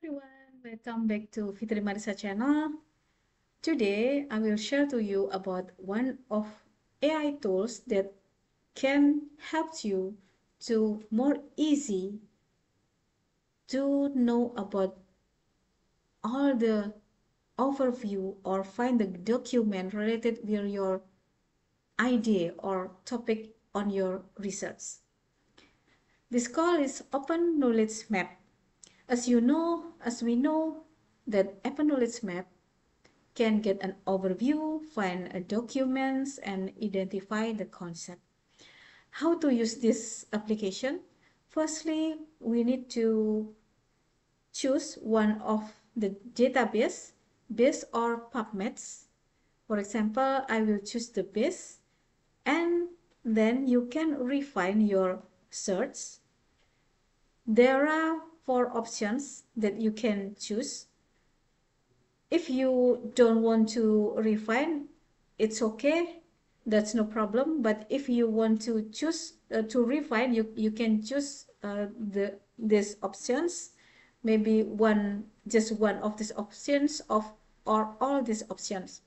everyone, welcome back to Fitri Marisa channel. Today I will share to you about one of AI tools that can help you to more easy to know about all the overview or find the document related with your idea or topic on your research. This call is Open Knowledge Map. As we know that Open Knowledge Map can get an overview, find documents, and identify the concept. How to use this application? Firstly, we need to choose one of the database, base or PubMeds. For example, I will choose the base, and then you can refine your search. There are 4 options that you can choose. If you don't want to refine, it's okay, that's no problem. But if you want to choose to refine, you can choose these options, maybe just one of these options or all these options.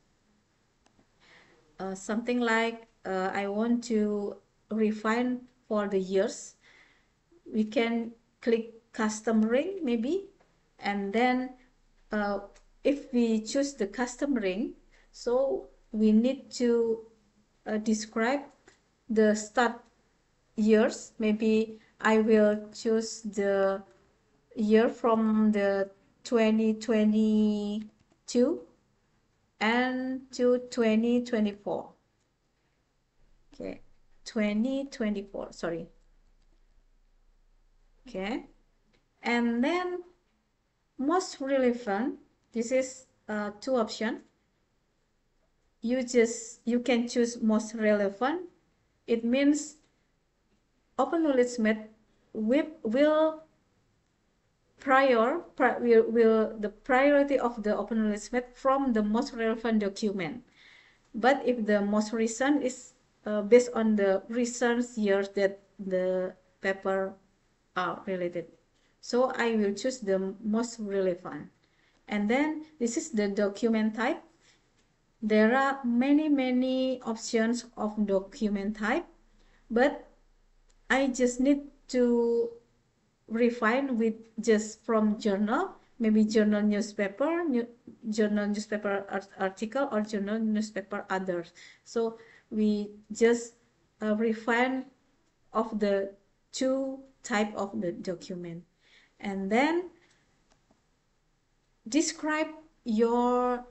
Something like I want to refine for the years, we can click custom ring maybe, and then if we choose the custom ring, so we need to describe the start years. Maybe I will choose the year from the 2022 and to 2024. Okay, 2024, sorry. Okay, and then most relevant, this is 2 options. You can choose most relevant. It means Open Knowledge Map will the priority of the Open Knowledge Map from the most relevant document. But if the most recent is based on the recent years that the paper are related, so I will choose the most relevant. And then this is the document type. There are many options of document type, but I just need to refine with just from journal, maybe journal newspaper, journal newspaper article, or journal newspaper others. So we just refine of the 2 type of the document. And then describe your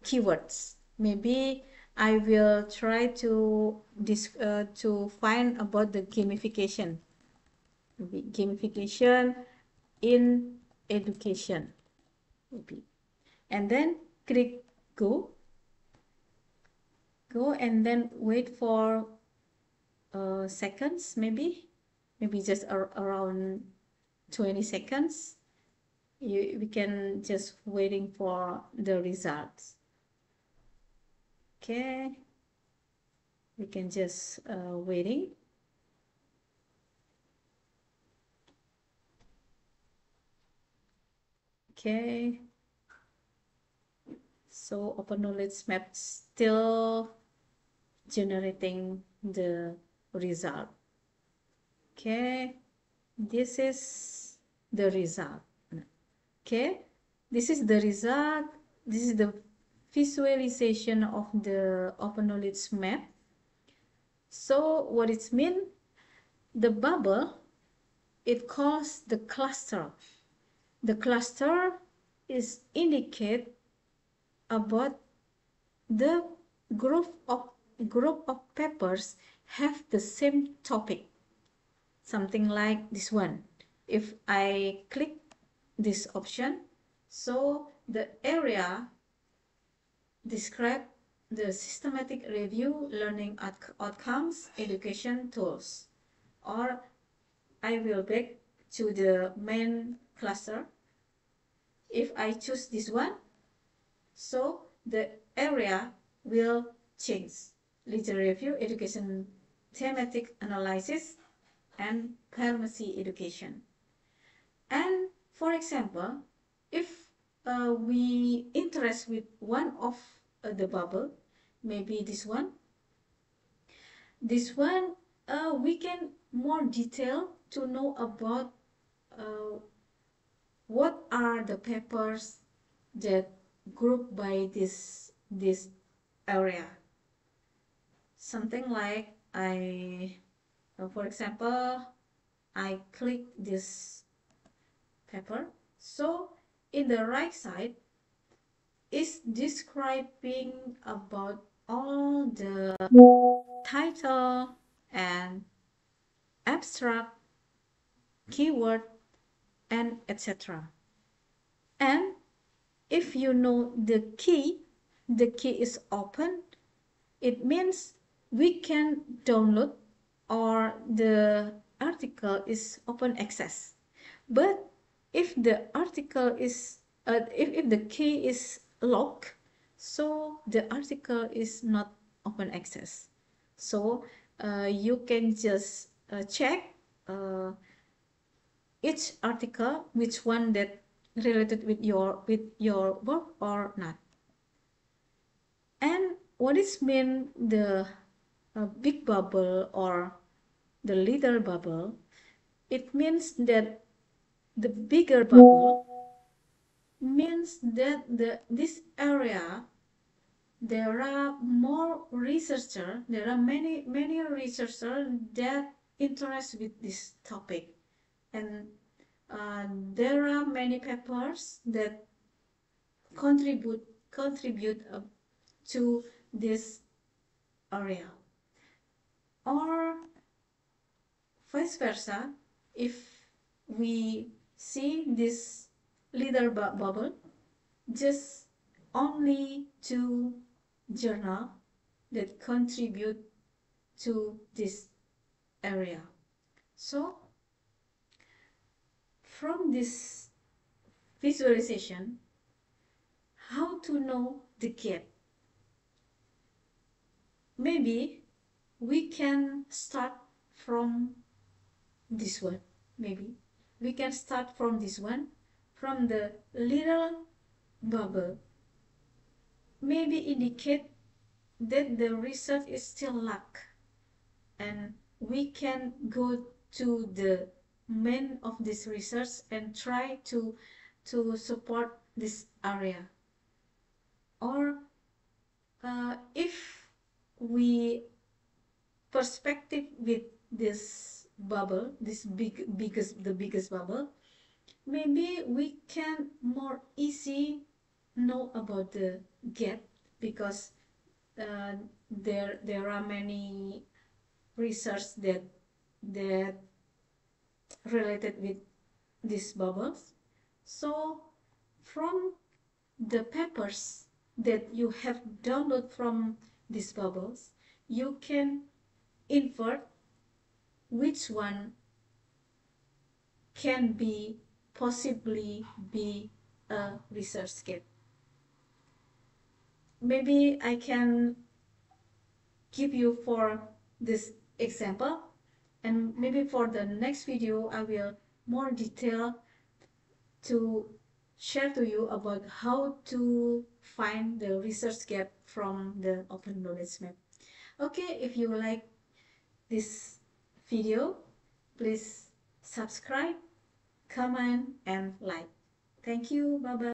keywords. Maybe I will try to find about the gamification. Maybe gamification in education. Maybe. And then click go, and then wait for seconds, maybe just around 20 seconds. We can just waiting for the results. Okay, we can just waiting. Okay, so Open Knowledge Map still generating the result. Okay, this is the result. Okay, this is the result. This is the visualization of the Open Knowledge Map. So what it means, the bubble, it calls the cluster. The cluster is indicate about the group of papers have the same topic. Something like this one. If I click this option, so the area describe the systematic review learning outcomes education tools, or I will back to the main cluster. If I choose this one, so the area will change: literature review, education thematic analysis, and pharmacy education. And for example, we interest with one of the bubble, maybe this one we can more detail to know about uh, what are the papers that group by this area. Something like for example, I click this paper. So in the right side is describing about all the title and abstract, keyword, and etc. And if you know the key is open, it means we can download or the article is open access. But if the article is if the key is locked, so the article is not open access. So you can just check uh, each article which one that related with your work or not. And what is mean the big bubble or the little bubble? It means that the bigger bubble means that this area there are more researchers, there are many researchers that interest with this topic, and there are many papers that contribute to this area. Or vice versa, if we see this little bubble, just only two journal that contribute to this area. So from this visualization, how to know the gap? Maybe we can start from this one. Maybe we can start from this one, from the little bubble. Maybe indicate that the research is still lack, and we can go to the main of this research and try to support this area. Or if we perspective with this bubble, this biggest bubble, maybe we can more easy know about the gap, because there are many research that related with these bubbles. So from the papers that you have downloaded from these bubbles, you can infer which one can be possibly be a research gap. Maybe I can give you for this example, and maybe for the next video I will more detail to share to you about how to find the research gap from the open knowledge map. Okay, if you like this video, please subscribe, comment, and like. Thank you. Bye bye.